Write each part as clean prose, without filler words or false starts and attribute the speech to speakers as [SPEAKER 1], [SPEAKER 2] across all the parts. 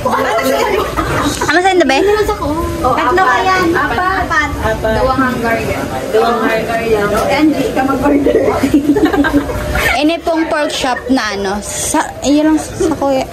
[SPEAKER 1] Ano sa inyo ba?
[SPEAKER 2] Tatlo ka yan. Apat. Dawang hanggar yan. Angie, ka mag-order.
[SPEAKER 1] Ini pong pork chop na ano. Iyon lang sa kuya.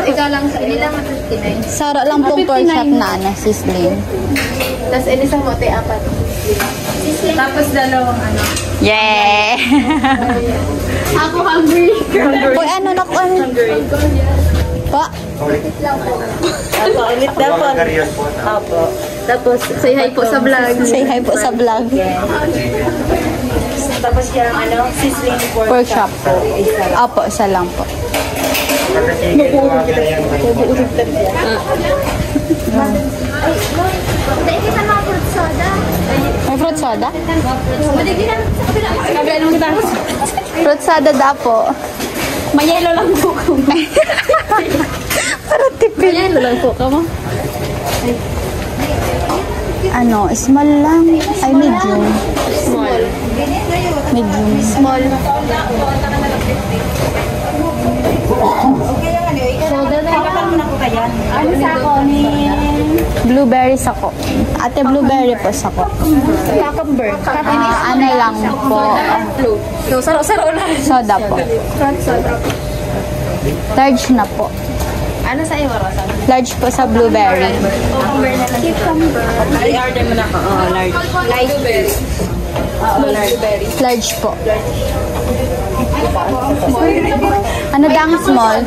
[SPEAKER 2] Ika lang sa inila mo 59.
[SPEAKER 1] Sara lang pong pork chop na ano. Sizzling.
[SPEAKER 2] Tapos inisang mote, 4. Tapos dalawang ano.
[SPEAKER 1] Yeah!
[SPEAKER 2] Ako hungry.
[SPEAKER 1] Uy, ano na ko? Pa?
[SPEAKER 2] Apo, ulit daw po. Apo. Tapos, say hi po sa vlog.
[SPEAKER 1] Say hi po sa vlog.
[SPEAKER 2] Tapos yung ano, sizzling
[SPEAKER 1] Pork chop po. Opo, isa lang po.
[SPEAKER 2] Mabuurog talaga. Dahil kita mga fruit soda.
[SPEAKER 1] May fruit soda?
[SPEAKER 2] Maligyan namin sa kabila. Kabila kita.
[SPEAKER 1] Fruit soda da po.
[SPEAKER 2] May yellow lang po ko.
[SPEAKER 1] Parang tipid.
[SPEAKER 2] May yellow lang po ka mo.
[SPEAKER 1] Ano, small lang. Ay, medium.
[SPEAKER 2] Small.
[SPEAKER 1] Medium.
[SPEAKER 2] Small. Soda na yan. Ano sa ako ni...
[SPEAKER 1] Blueberries ako. Ate, blueberry po sako.
[SPEAKER 2] Cucumber.
[SPEAKER 1] Ano lang po.
[SPEAKER 2] No, saro-saro lang.
[SPEAKER 1] Soda po. Large na po.
[SPEAKER 2] Ano sa iyo, Rosa?
[SPEAKER 1] Large po sa blueberry.
[SPEAKER 2] Cucumber na lang. Cucumber. I-order mo na ako. Large. Light berry. Blueberry.
[SPEAKER 1] Large po. Ano dang small?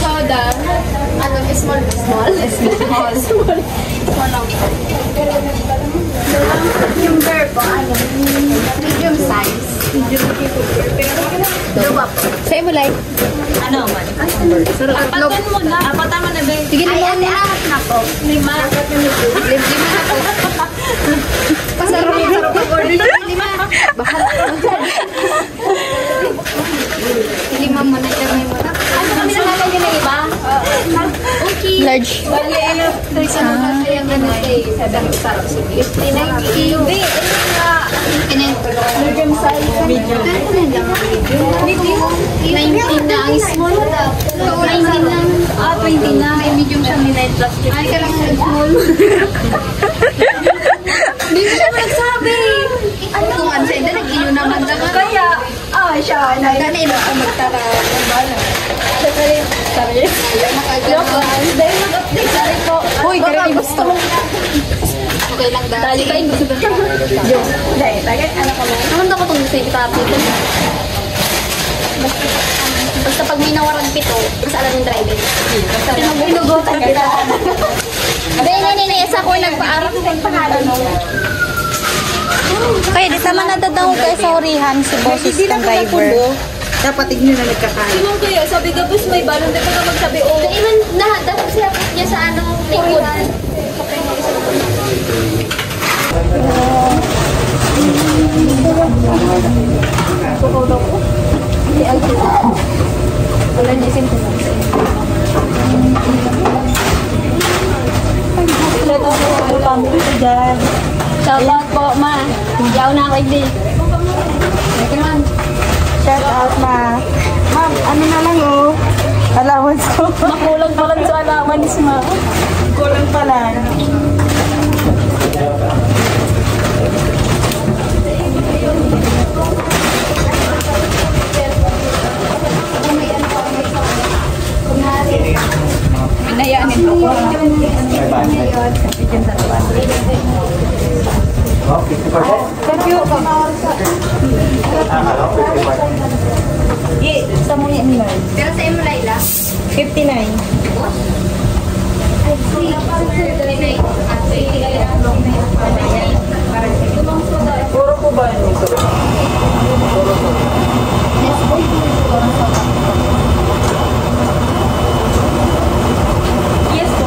[SPEAKER 2] Soda. Ano, small. Yung bear po, ano? Medium size. Dua po.
[SPEAKER 1] Sa'yo mo like?
[SPEAKER 2] Ano man? Apatan mo na. Apatan mo na, be. Sige na. Ay, apat na po. 5. 5 na po. Pasarap pa order na. 5. Baka. 5 mo na dyan. Ano kami nakalagay na iba? Okay.
[SPEAKER 1] Large.
[SPEAKER 2] Bali, ano, sa mga kayang ganun eh. Sarap. 59. Hindi, medium size. Medium. Medium. 19 na ang small. 19 na. 20 na. May medium siya, may 9 plus 50. Ay, ka lang small. Hindi mo siya nagsabi. Ano? Kung ano siya, nag-iyo naman naman. Kaya, siya, ganito ako magtara. Siya pa rin. Sorry. Makagawa. Dahil mag-update na rin po.
[SPEAKER 1] Uy, ganun gusto.
[SPEAKER 2] Okay lang dahil. Dali ka yung gusto ba? Yung. Dahil, tagay, anak ko mo. Naman ako itong save copy. Basta pag may nawarang pito, mas alam yung driver. Basta pinugutan kita. Hindi. Isa ko nagpa-arap ng pangalan mo.
[SPEAKER 1] Kaya di sama nadadaw kayo sa orihan si bosses ng driver.
[SPEAKER 3] Dapat tignan na nagkakain.
[SPEAKER 2] Ano kaya? Sabi gabos may balon. Di pa ka magsabi, Iman, dapat siya niya sa ano, likod. Wala niya simple. Shout out po, ma. Yaw na ako hindi.
[SPEAKER 3] Shout out, ma. Ma'am, ano na lang, allowance ko.
[SPEAKER 2] Makulang pa lang sa allowance, ma.
[SPEAKER 3] Kulang pa lang.
[SPEAKER 2] Pinayaanin ako.
[SPEAKER 3] Thank you. Sa muna yan, ma'am.
[SPEAKER 2] Pero sa imo, Laila?
[SPEAKER 3] 59. Puro po ba yun?
[SPEAKER 2] Yes po.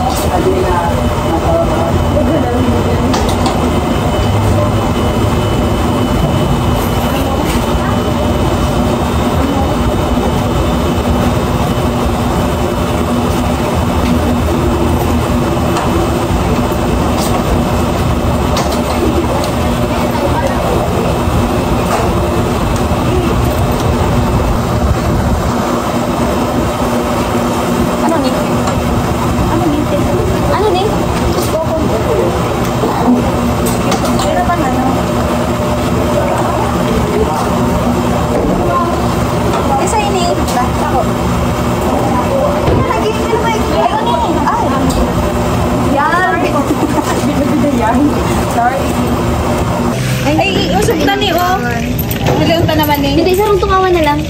[SPEAKER 2] naman eh. Hindi, isang tungawan na lang.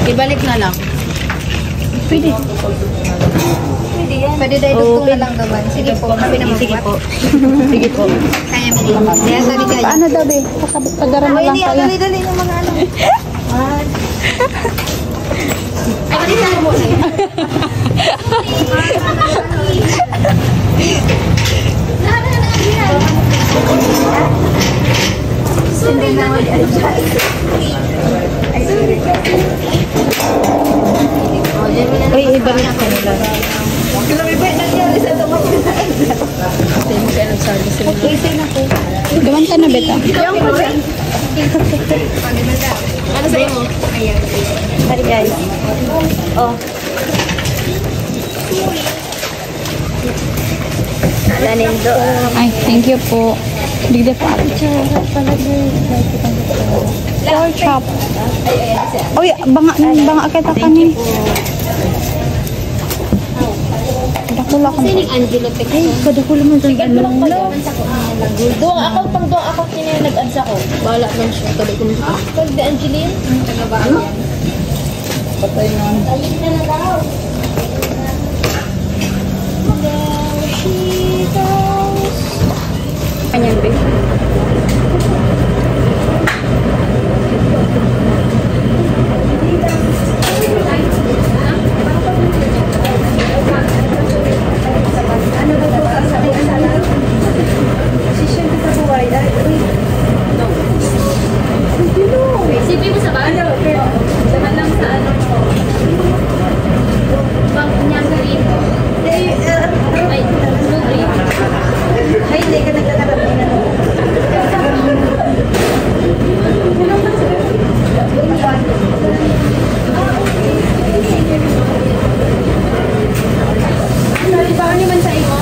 [SPEAKER 1] Ibalik na lang.
[SPEAKER 2] Pwede. Pwede yan. Pwede dahil dugtong na lang naman. Sige po, kami naman. Sige po.
[SPEAKER 1] Sige po.
[SPEAKER 2] Kaya mo din. Kaya sabi kayo.
[SPEAKER 3] Ano daw, be? Pagdara na lang tayo.
[SPEAKER 2] Dali yung mga ano. Ay, kanina mo muna. Hindi na mo yan.
[SPEAKER 3] Uy, ibalik ka nila. Gawan ka na, beta.
[SPEAKER 2] Ano sa'yo mo? Ayan.
[SPEAKER 3] Sorry, guys.
[SPEAKER 2] Oh. Lanindo.
[SPEAKER 3] Ay, thank you po. Bigla pa ako. Pork chop. Uy, banga kita kanin. Dakula ko.
[SPEAKER 2] Sining Angelo Tex.
[SPEAKER 3] Ay, kadakula mo dyan.
[SPEAKER 2] Doon ako, pag doon ako nag-adsa ko. Wala man siya. Tabi ko na. Pag the Angeline? Taga ba yan?
[SPEAKER 3] Patay na.
[SPEAKER 2] Ayun na na daw.
[SPEAKER 3] Kanyan, be.
[SPEAKER 2] Isipin mo sa ba? Sama lang sa ano ko. Bang nyanggarin. Ay, lugri. Ay, hindi ka nagtatanggap na. Sorry, baka naman sa iyo.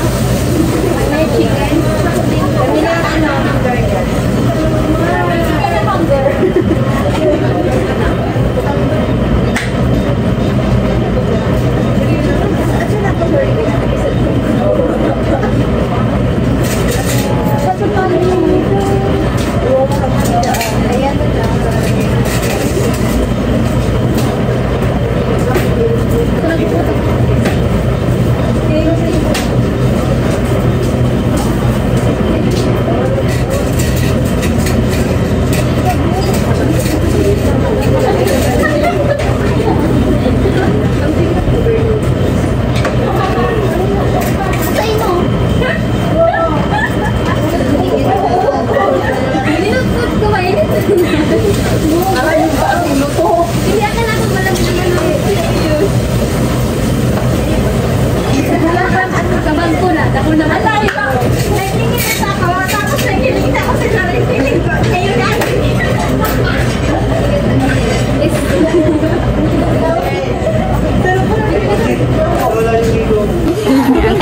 [SPEAKER 2] May chicken. Kanina ano, burger. Chicken and hunger.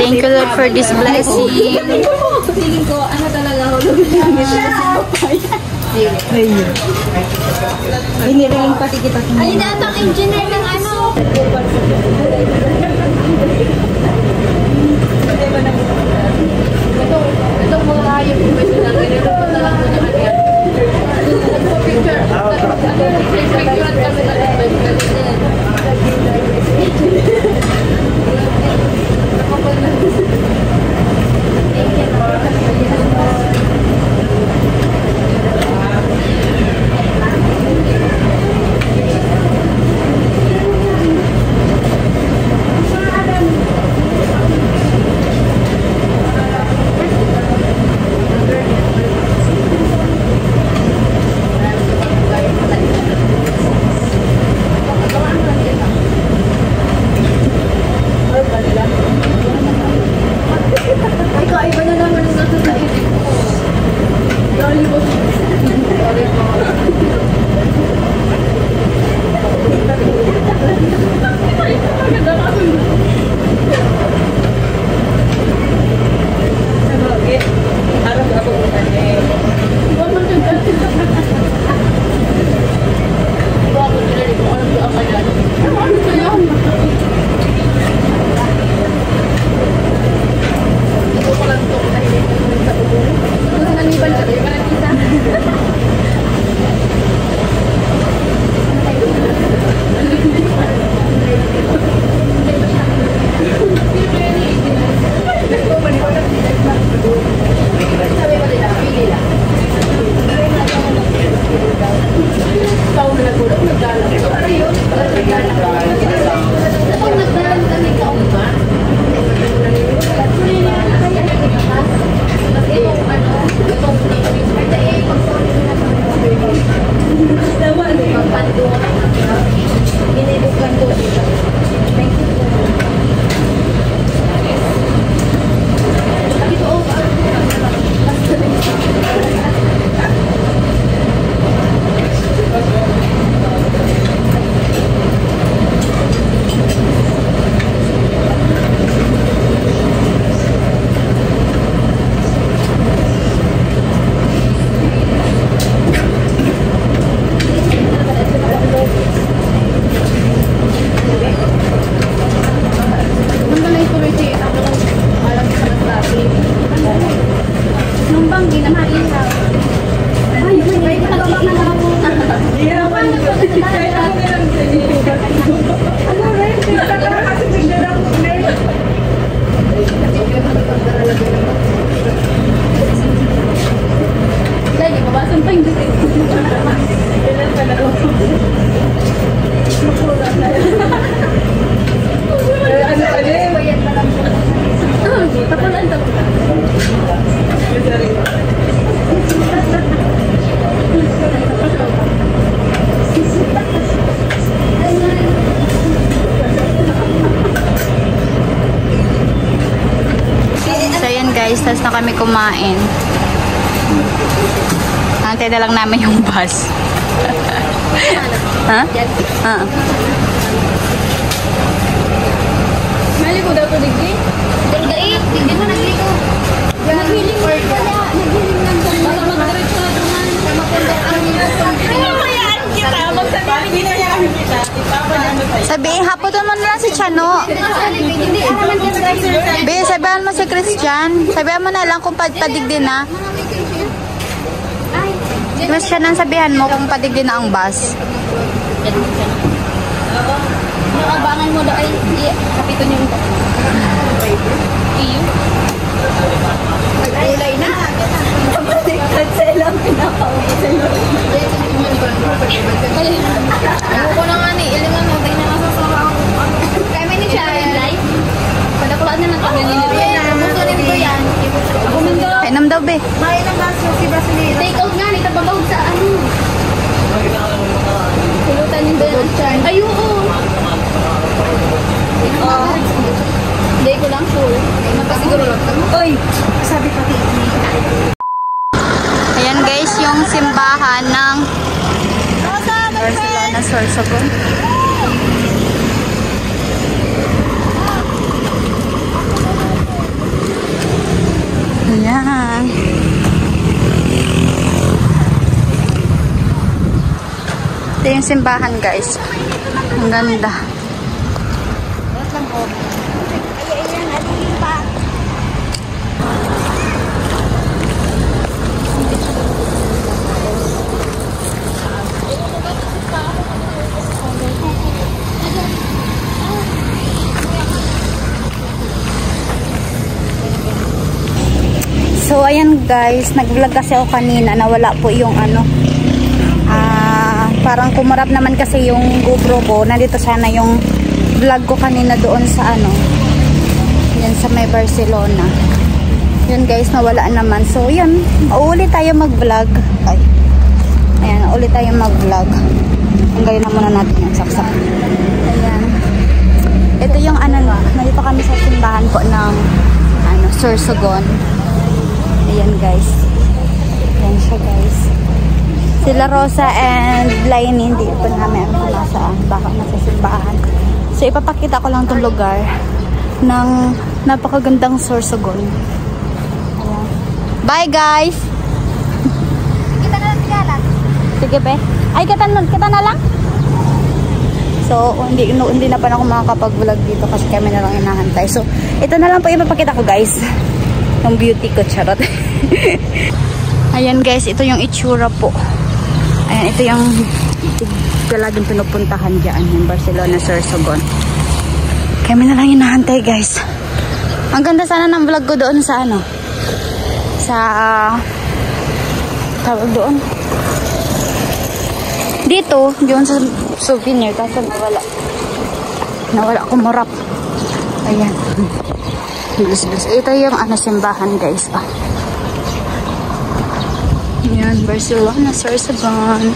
[SPEAKER 3] Thank you, Lord, for this blessing.
[SPEAKER 2] Feeling ko, ano talaga hulog namin.
[SPEAKER 3] Biniring pati kita.
[SPEAKER 2] Ay, natang engineer ng ano. Itong mga hayop ko ba sila? Ganito pa na lang po niya. Picture. Picture at kami na lang. Lagi, babasan pa yung dito. Ilan pa na ako. Ano pa din? Tapulan.
[SPEAKER 1] So yan guys, tapos na kami kumain. Antay na lang namin yung bus. Ha?
[SPEAKER 2] Mali ko daw ito, Digdi? Digdi mo nagligo. Naghiling or kaya? Naghiling lang kung baka mag-diretso na duman. Mapundok ang nila. Hayaan kita. Magsabihin na yan kita.
[SPEAKER 1] Sabihin, haputan mo na lang si Chano. Be, sabihan mo si Christian. Sabihan mo na lang kung padigdi na. Christian, ang sabihan mo kung padigdi na ang bus.
[SPEAKER 2] Nakabangan mo daw ay kapito niyo. Iyo. Ulay na. Cancel ang pinaka-cancel. Ayoko na nga ni. Ilangan mo. Tingnan nga sa kaya may siya live. Padakulaan na lang kami nililiyan. Buto nito yan.
[SPEAKER 1] Kainom daw, be.
[SPEAKER 3] May ilang baso si Basilina.
[SPEAKER 2] Take out nga. Itababawag sa ano. Kulutan yung doon. Ay, oo. Hindi ko lang full. Magpasiguro lang.
[SPEAKER 3] Uy, sabi pa
[SPEAKER 1] Ayan guys, yung simbahan ng Barcelona Sorsogon. Ayan. Ito yung simbahan guys. Ang ganda. So ayan guys, nag-vlog kasi ako kanina, nawala po yung ano, parang kumarap naman kasi yung GoPro ko. Nandito sana yung vlog ko kanina doon sa ano, yan sa may Barcelona. Yun guys, nawala naman. So yun, ulit tayo mag-vlog. Ayan, ulit tayo mag-vlog. Tanggalin na muna natin yung saksak. Ayan. Ito yung ano, nandito kami sa simbahan po ng ano, Sorsogon. Ayan guys. Ayan siya guys. Sila Rosa and Lainey, hindi pa namin kung nasaan. Baka nasa simbahan. So ipapakita ko lang itong lugar ng napakagandang Sorsogon. Ayan. Bye guys!
[SPEAKER 2] Kita na lang sigala.
[SPEAKER 1] Sige be. Ay, kita na lang? So, hindi na pa ako makakapag-vlog dito kasi kami na lang inahantay. So, ito na lang po ipapakita ko guys. Yung beauty ko, charot. Ayan guys, ito yung itsura po. Ayan, ito yung laging pinupuntahan dyan, yung Barcelona Sorsogon. Kami na lang inahantay guys. Ang ganda sana ng vlog ko doon sa ano, sa tawag doon dito, doon sa souvenir, kasi nawala kumarap. Ayan. Ito yung ano, simbahan guys. Ayan, Barcelona Sorsogon.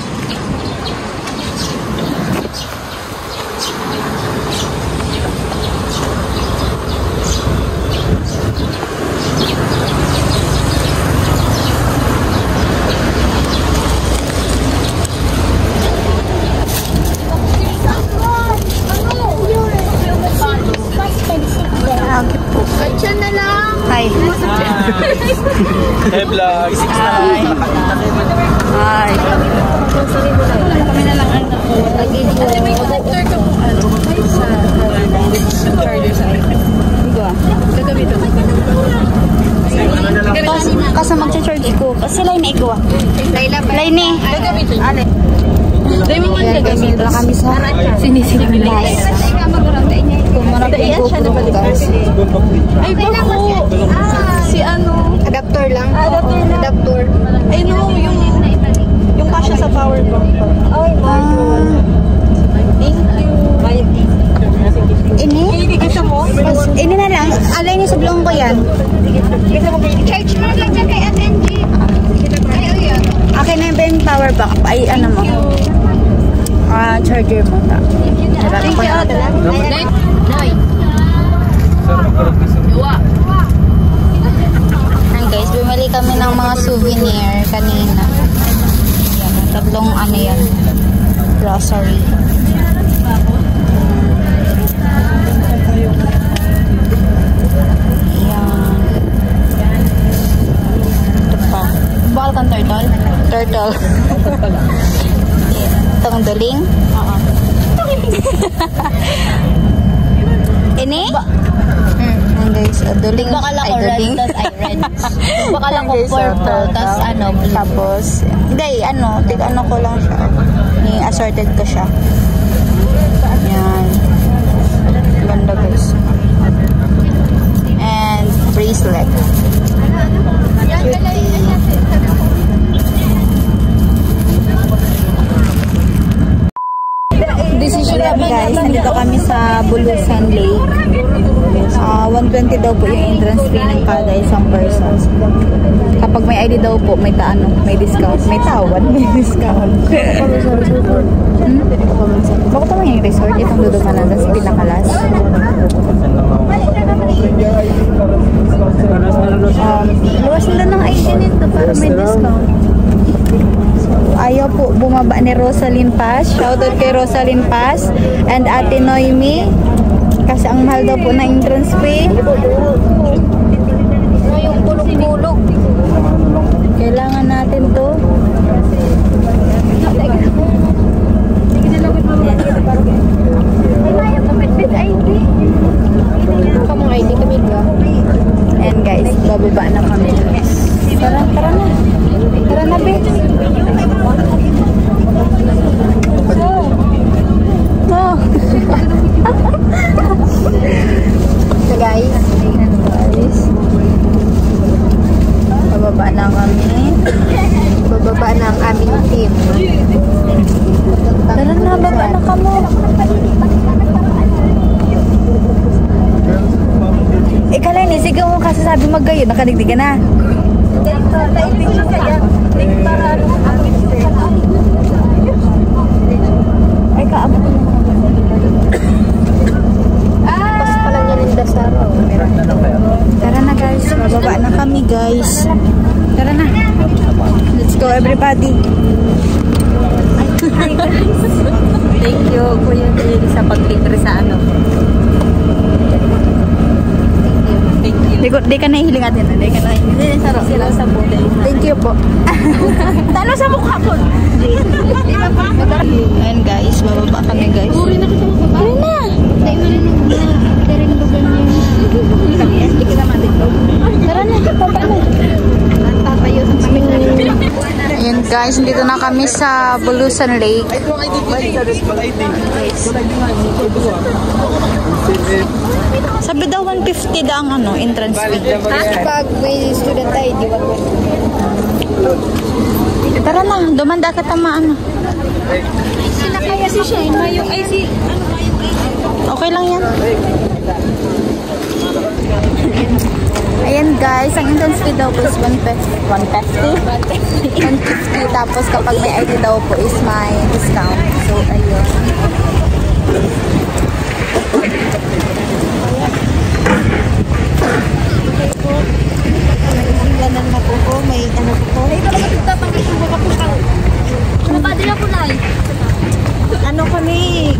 [SPEAKER 1] Hi.
[SPEAKER 4] Hey vlog.
[SPEAKER 1] Hi. Hi. Kami na lang ang kasi mag-charge ko. Kasi Lainey ko. Lainey. Dito na kami sa sinisingin guys. Kumarap yung GoPro guys.
[SPEAKER 2] Ay, bako!
[SPEAKER 3] sa power bank pa. Ay, thank you.
[SPEAKER 1] Ini? Ini na lang. Alay niyo sa blong ko yan.
[SPEAKER 2] Charge mo lang dyan kay FNG. Ay, yun.
[SPEAKER 1] Akin na yung power bank. Ay, ano mo? Charger mo.
[SPEAKER 2] Thank you, Adela. Noy.
[SPEAKER 1] Hi guys, bumili kami ng mga souvenir kanina. Yan, tatlong ano yan. Grocery. Yan. Ito pa. Bakal kang turtle? Turtle. Itong duling? Oo. Ini? Yan guys, duling.
[SPEAKER 2] Bakala ko red, tas ay red. Bakala ko purple, tas ano, blue.
[SPEAKER 1] Tapos, hindi, ano ko lang siya. Ni-assorted ko siya. Yan. Ganda guys. And bracelet. Decision guys, nandito kami sa Bulusan Lake. 120 daw po yung entrance fee ng kada isang person. Kapag may ID daw po, may discount. May tawad, may discount. Bakit naman yung resort? Itong Dudumanan, sa Pinakalas. Luwas nila ng ID nito para may discount. Ayaw po bumaba ni Rosalyn Paz. Shoutout kay Rosalyn Paz and Ate Noemi. Kasi ang mahal daw po na entrance fee.
[SPEAKER 2] Yung bulog-bulog.
[SPEAKER 1] Kailangan natin to.
[SPEAKER 2] Kamong ID kami ba?
[SPEAKER 1] And guys, bababa na kami. Tara na. Tara na, be. Oh. So guys, bababa na kami.
[SPEAKER 2] Bababa na ang aming team.
[SPEAKER 1] Tara na, baba na kamo. Kalay ni, sige mo kasi sabi magayon, nakadigdig ka na. Ay, kaabot ko naman.
[SPEAKER 2] Pas pala niya ng dasaro.
[SPEAKER 1] Tara na guys, bababa na kami guys. Tara na. Let's go everybody. Hi guys. Thank you Kuya Jelly sa pag-libre sa ano. Di ka nahihiling atin. Di ka nahihiling. Sila sa buday. Thank you po. Tano sa mukha ko. Ayan guys, bababa kami guys. Uri na kita bababa. Uri na. Tara na, baba na. Ayan guys, dito na kami sa Bulusan Lake. Sabi daw 150 da ang entrance fee.
[SPEAKER 2] Pag may student tayo, di ba?
[SPEAKER 1] Tara na, dumanda ka tama
[SPEAKER 2] Sila kaya si Shane, yung ay si...
[SPEAKER 1] Okay lang yan. Ayan guys, ang entrance fee daw po is 150. Tapos kapag may ID daw po is may discount. So, ayun. Lanan na po may ano po.
[SPEAKER 2] Napadila po na eh.
[SPEAKER 1] Ano kami?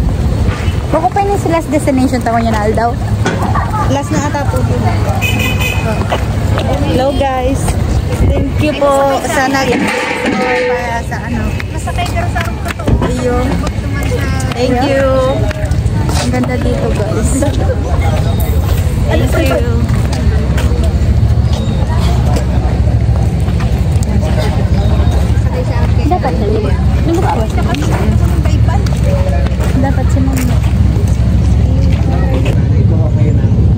[SPEAKER 1] Bako pa yun si last destination tawag niya na Aldaw. Last na ata po. Hello guys. Thank you po sa para sa ano.
[SPEAKER 2] Masakay ka sa arong totoo.
[SPEAKER 1] Ayun. Thank you. Ang ganda dito guys. Thank you. Dapat na liwa. Dapat si mama.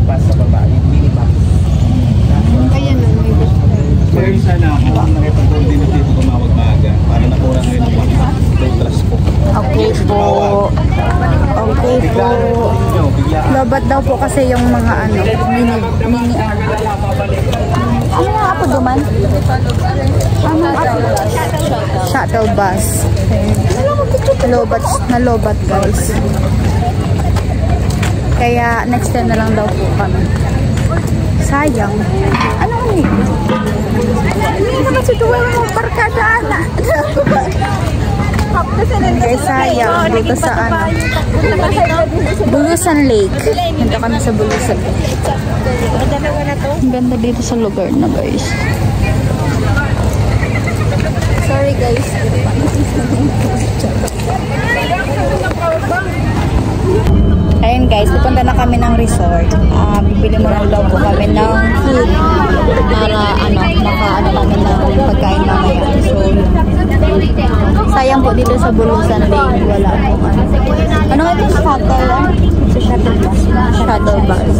[SPEAKER 4] Pas sa baba, mini box.
[SPEAKER 2] Kaya na, may gusto.
[SPEAKER 4] Pero sana ako nakipag-coordinate dito tumawag maaga para nakuha ngayon ang
[SPEAKER 1] Okay po. Okay po. Lobat daw po kasi yung mga ano, mini ano nga po duman? Ano ako? Shuttle bus. Lobat guys. Kaya next time na lang daw po kami. Sayang. Ano ni? Hindi naman si Tuwel mo barkada na. Guys, sayang dito sa ano, Bulusan Lake. Nandito kami sa Bulusan Lake. Ang ganda dito sa lugar na guys. Sorry guys. Ayun guys, pupunta na kami ng resort. Bibili mo lang daw po kami ng food para ano, maka-ano kami ng pagkain mamaya. So, sayang po dito sa Bulusan Lake. Wala po ano. Ano ito? Shuttle? Sa shuttle bus. Shuttle bus.